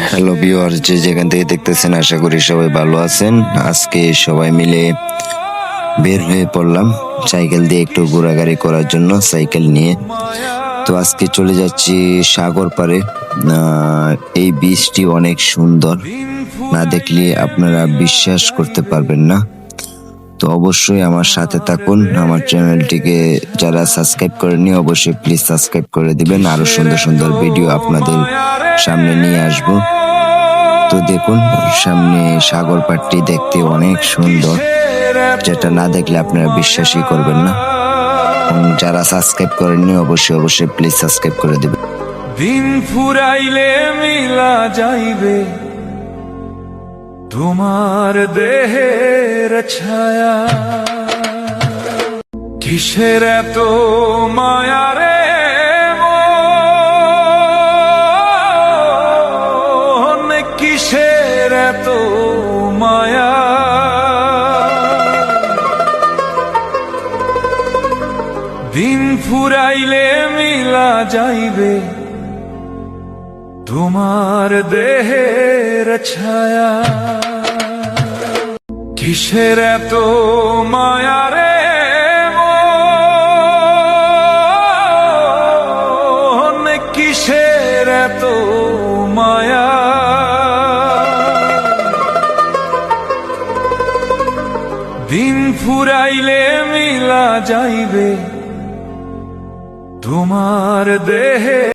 Hello viewer, যে যেখান থেকে দেখতেছেন আশা করি সবাই ভালো আছেন। আজকে সবাই মিলে বের হয়ে পড়লাম সাইকেল দিয়ে একটু ঘোরাঘুরি করার জন্য, সাইকেল নিয়ে। তো আজকে চলে যাচ্ছি সাগর পাড়ে। এই বীজটি অনেক সুন্দর, না দেখলে আপনারা বিশ্বাস করতে পারবেন না। তো অবশ্যই আমার সাথে থাকুন। আমার চ্যানেলটিকে যারা সাবস্ক্রাইব করেননি অবশ্যই প্লিজ সাবস্ক্রাইব করে দিবেন। আরো সুন্দর সুন্দর ভিডিও আপনাদের সামনে নিয়ে আসব। তো দেখুন, সামনে সাগর পাড়টি দেখতে অনেক সুন্দর, যেটা না দেখলে আপনারা বিশ্বাসই করবেন না। যারা সাবস্ক্রাইব করেননি অবশ্যই প্লিজ সাবস্ক্রাইব করে দিবেন। দিন ফুরাইলে মিলা যাইবে তোমার দেহের ছায়া, কিসের এত মায়া রে মন, কিসের এত মায়া। দিন ফুরাইলে মিলা যাইবে তোমার দেহের ছায়া, কিসের এত মায়া রে মন, কিসের এত মায়া। দিন ফুরাইলে মিলা যাইবে তোমার দেহে